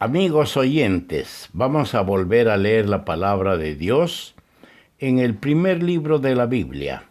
Amigos oyentes, vamos a volver a leer la palabra de Dios en el primer libro de la Biblia,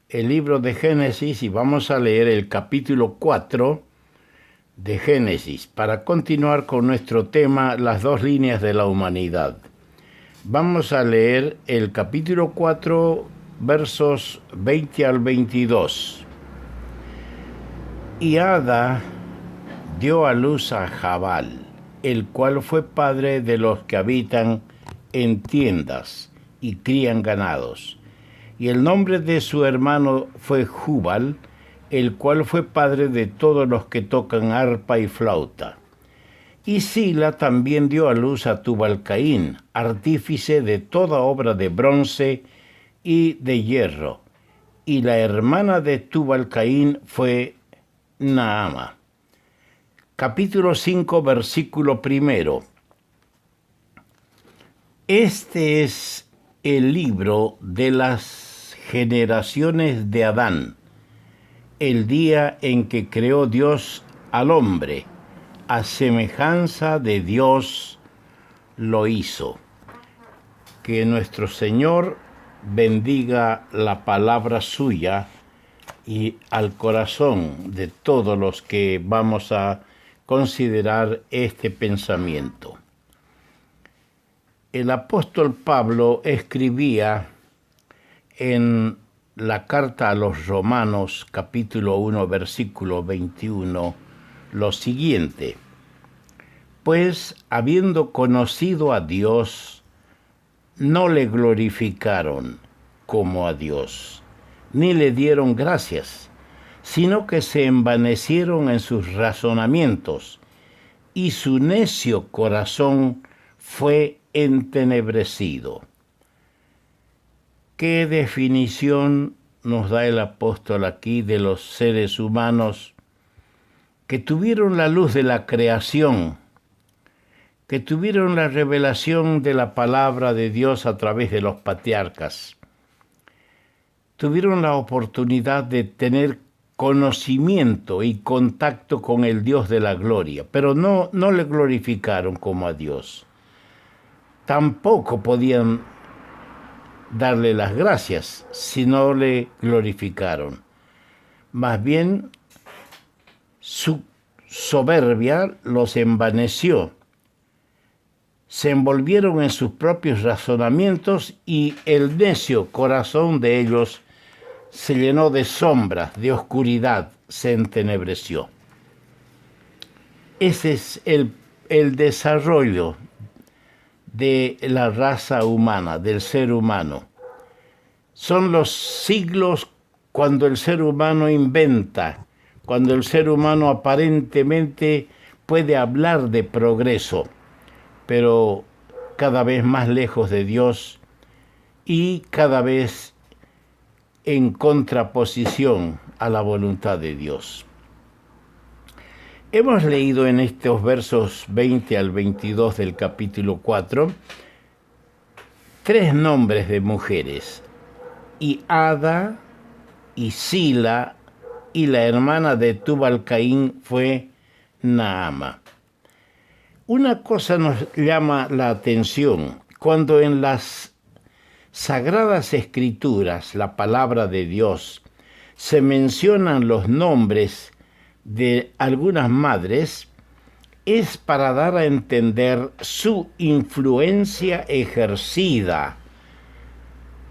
el libro de Génesis, y vamos a leer el capítulo 4 de Génesis para continuar con nuestro tema, las dos líneas de la humanidad. Vamos a leer el capítulo 4, versos 20 al 22. Y Ada dio a luz a Jabal, el cual fue padre de los que habitan en tiendas y crían ganados. Y el nombre de su hermano fue Jubal, el cual fue padre de todos los que tocan arpa y flauta. Y Sila también dio a luz a Tubal-Caín, artífice de toda obra de bronce y de hierro. Y la hermana de Tubal-Caín fue Naama. Capítulo 5, versículo 1. Este es el libro de las generaciones de Adán, el día en que creó Dios al hombre, a semejanza de Dios lo hizo. Que nuestro Señor bendiga la palabra suya y al corazón de todos los que vamos a considerar este pensamiento. El apóstol Pablo escribía en la carta a los Romanos, capítulo 1, versículo 21, lo siguiente: pues habiendo conocido a Dios, no le glorificaron como a Dios, ni le dieron gracias, sino que se envanecieron en sus razonamientos, y su necio corazón fue entenebrecido. ¿Qué definición nos da el apóstol aquí de los seres humanos que tuvieron la luz de la creación, que tuvieron la revelación de la palabra de Dios a través de los patriarcas? Tuvieron la oportunidad de tener conocimiento y contacto con el Dios de la gloria, pero no le glorificaron como a Dios. Tampoco podían darle las gracias si no le glorificaron. Más bien, su soberbia los envaneció. Se envolvieron en sus propios razonamientos y el necio corazón de ellos se llenó de sombras, de oscuridad, se entenebreció. Ese es el desarrollo de la raza humana, del ser humano. Son los siglos cuando el ser humano inventa, cuando el ser humano aparentemente puede hablar de progreso, pero cada vez más lejos de Dios y cada vez en contraposición a la voluntad de Dios. Hemos leído en estos versos 20 al 22 del capítulo 4 tres nombres de mujeres: y Ada, y Sila, y la hermana de Tubal-Caín fue Naama. Una cosa nos llama la atención: cuando en las Sagradas Escrituras, la palabra de Dios, se mencionan los nombres de algunas madres, es para dar a entender su influencia ejercida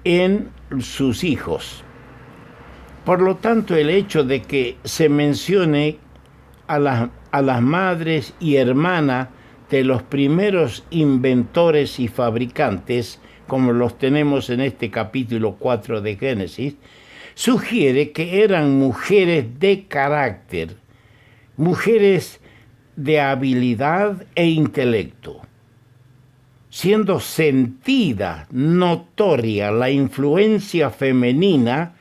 en sus hijos. Por lo tanto, el hecho de que se mencione a las madres y hermanas de los primeros inventores y fabricantes, como los tenemos en este capítulo 4 de Génesis, sugiere que eran mujeres de carácter, mujeres de habilidad e intelecto, siendo sentida, notoria la influencia femenina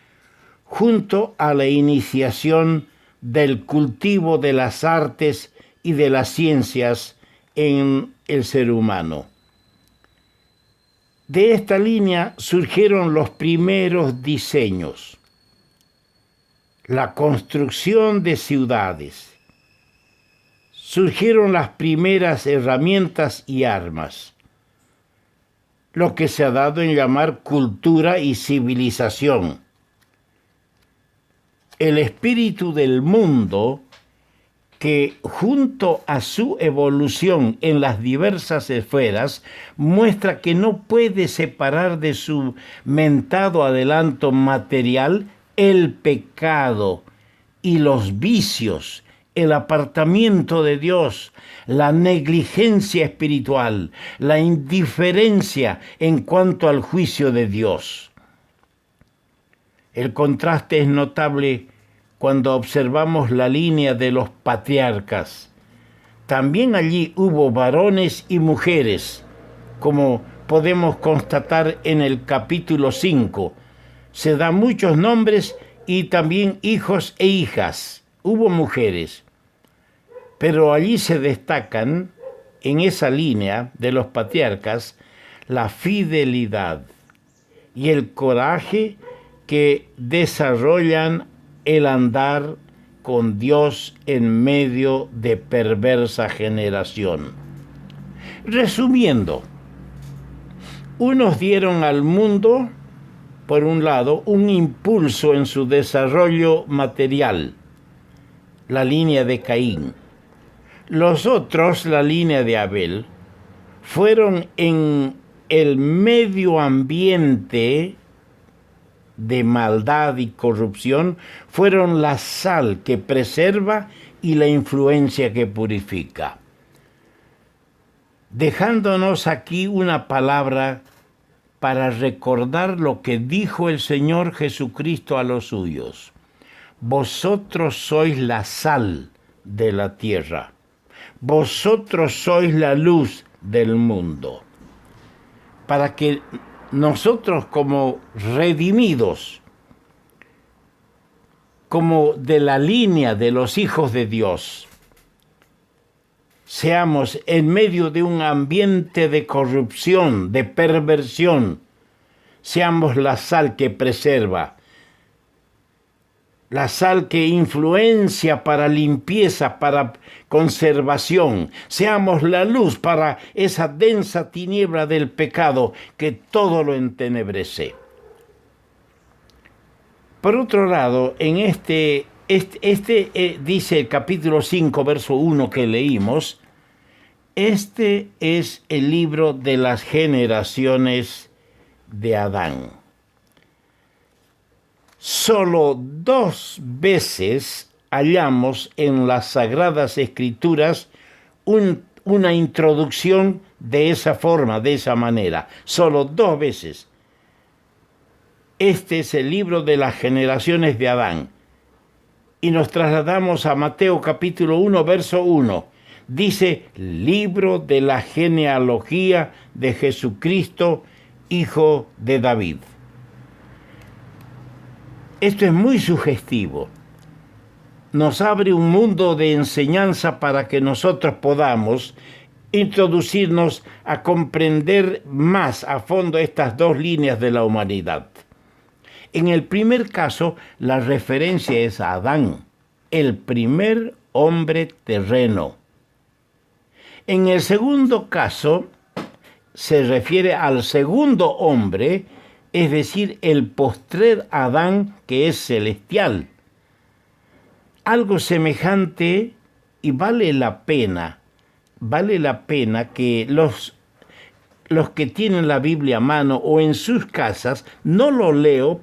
junto a la iniciación del cultivo de las artes y de las ciencias en el ser humano. De esta línea surgieron los primeros diseños, la construcción de ciudades, surgieron las primeras herramientas y armas, lo que se ha dado en llamar cultura y civilización. El espíritu del mundo, que junto a su evolución en las diversas esferas, muestra que no puede separar de su mentado adelanto material el pecado y los vicios, el apartamiento de Dios, la negligencia espiritual, la indiferencia en cuanto al juicio de Dios. El contraste es notable cuando observamos la línea de los patriarcas. También allí hubo varones y mujeres, como podemos constatar en el capítulo 5. Se dan muchos nombres y también hijos e hijas. Hubo mujeres, pero allí se destacan, en esa línea de los patriarcas, la fidelidad y el coraje que desarrollan el andar con Dios en medio de perversa generación. Resumiendo, unos dieron al mundo, por un lado, un impulso en su desarrollo material, la línea de Caín. Los otros, la línea de Abel, fueron en el medio ambiente de maldad y corrupción, fueron la sal que preserva y la influencia que purifica. Dejándonos aquí una palabra para recordar lo que dijo el Señor Jesucristo a los suyos: vosotros sois la sal de la tierra, vosotros sois la luz del mundo. Para que nosotros, como redimidos, como de la línea de los hijos de Dios, seamos en medio de un ambiente de corrupción, de perversión, seamos la sal que preserva, la sal que influencia para limpieza, para conservación. Seamos la luz para esa densa tiniebla del pecado que todo lo entenebrece. Por otro lado, en dice el capítulo 5, verso 1 que leímos, este es el libro de las generaciones de Adán. Solo 2 veces hallamos en las Sagradas Escrituras una introducción de esa forma, de esa manera. Solo 2 veces. Este es el libro de las generaciones de Adán. Y nos trasladamos a Mateo capítulo 1, verso 1. Dice, libro de la genealogía de Jesucristo, hijo de David. Esto es muy sugestivo. Nos abre un mundo de enseñanza para que nosotros podamos introducirnos a comprender más a fondo estas 2 líneas de la humanidad. En el primer caso, la referencia es a Adán, el primer hombre terreno. En el segundo caso, se refiere al segundo hombre, es decir, el postrer Adán, que es celestial. Algo semejante, y vale la pena que los que tienen la Biblia a mano o en sus casas, no lo leo,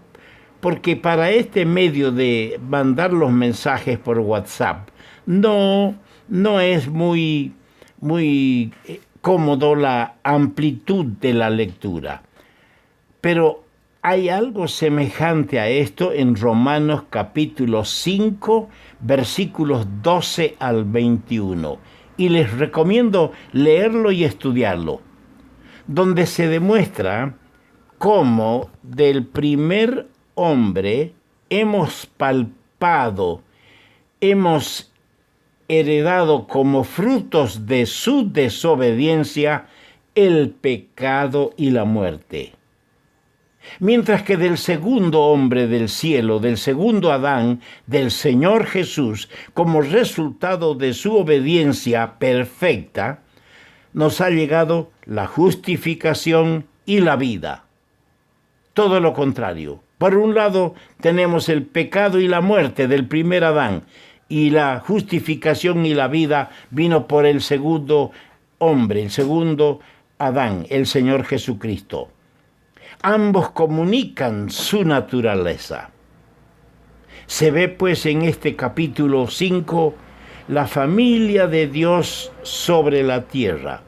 porque para este medio de mandar los mensajes por WhatsApp, no es muy cómodo la amplitud de la lectura. Pero hay algo semejante a esto en Romanos capítulo 5, versículos 12 al 21. Y les recomiendo leerlo y estudiarlo, donde se demuestra cómo del primer hombre hemos palpado, hemos heredado como frutos de su desobediencia el pecado y la muerte. Mientras que del segundo hombre del cielo, del segundo Adán, del Señor Jesús, como resultado de su obediencia perfecta, nos ha llegado la justificación y la vida. Todo lo contrario. Por un lado tenemos el pecado y la muerte del primer Adán, y la justificación y la vida vino por el segundo hombre, el segundo Adán, el Señor Jesucristo. Ambos comunican su naturaleza. Se ve pues en este capítulo 5 la familia de Dios sobre la tierra.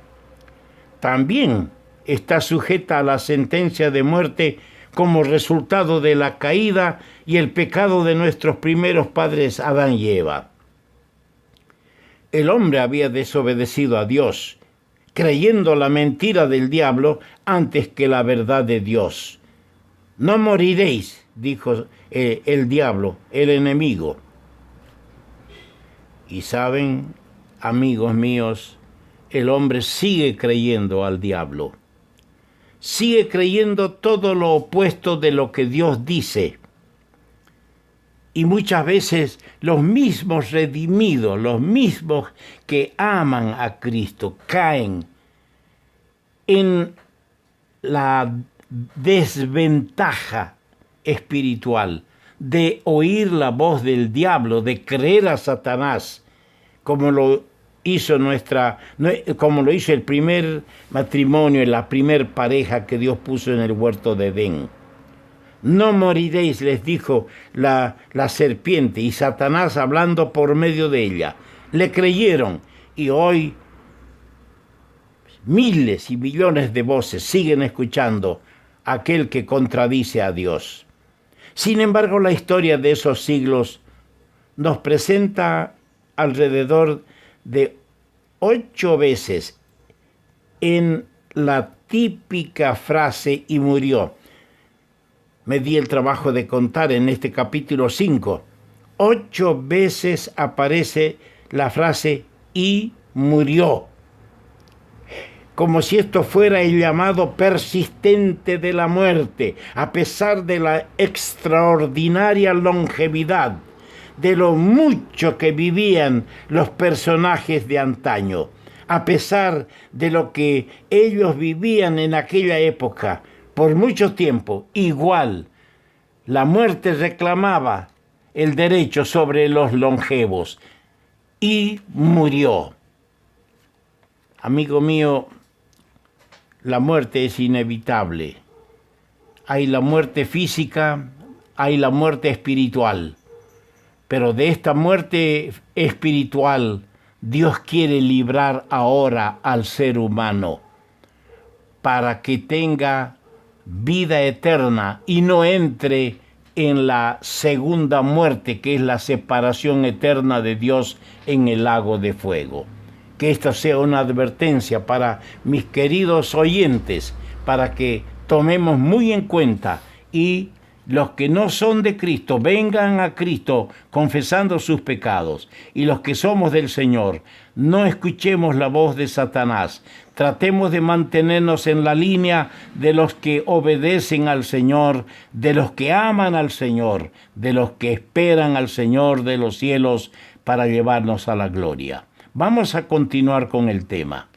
También está sujeta a la sentencia de muerte como resultado de la caída y el pecado de nuestros primeros padres Adán y Eva. El hombre había desobedecido a Dios, creyendo la mentira del diablo antes que la verdad de Dios. No moriréis, dijo el diablo, el enemigo. Y saben, amigos míos, el hombre sigue creyendo al diablo. Sigue creyendo todo lo opuesto de lo que Dios dice. Y muchas veces los mismos redimidos, los mismos que aman a Cristo, caen en la desventaja espiritual de oír la voz del diablo, de creer a Satanás, como lo hizo el primer matrimonio, la primer pareja que Dios puso en el huerto de Edén. No moriréis, les dijo la serpiente, y Satanás hablando por medio de ella. Le creyeron, y hoy miles y millones de voces siguen escuchando a aquel que contradice a Dios. Sin embargo, la historia de esos siglos nos presenta alrededor de 8 veces en la típica frase "y murió". Me di el trabajo de contar en este capítulo 5. 8 veces aparece la frase "y murió", como si esto fuera el llamado persistente de la muerte, a pesar de la extraordinaria longevidad, de lo mucho que vivían los personajes de antaño, a pesar de lo que ellos vivían en aquella época. Por mucho tiempo, igual, la muerte reclamaba el derecho sobre los longevos y murió. Amigo mío, la muerte es inevitable. Hay la muerte física, hay la muerte espiritual. Pero de esta muerte espiritual, Dios quiere librar ahora al ser humano para que tenga vida eterna y no entre en la segunda muerte, que es la separación eterna de Dios en el lago de fuego. Que esta sea una advertencia para mis queridos oyentes, para que tomemos muy en cuenta, y los que no son de Cristo vengan a Cristo confesando sus pecados, y los que somos del Señor no escuchemos la voz de Satanás. Tratemos de mantenernos en la línea de los que obedecen al Señor, de los que aman al Señor, de los que esperan al Señor de los cielos para llevarnos a la gloria. Vamos a continuar con el tema.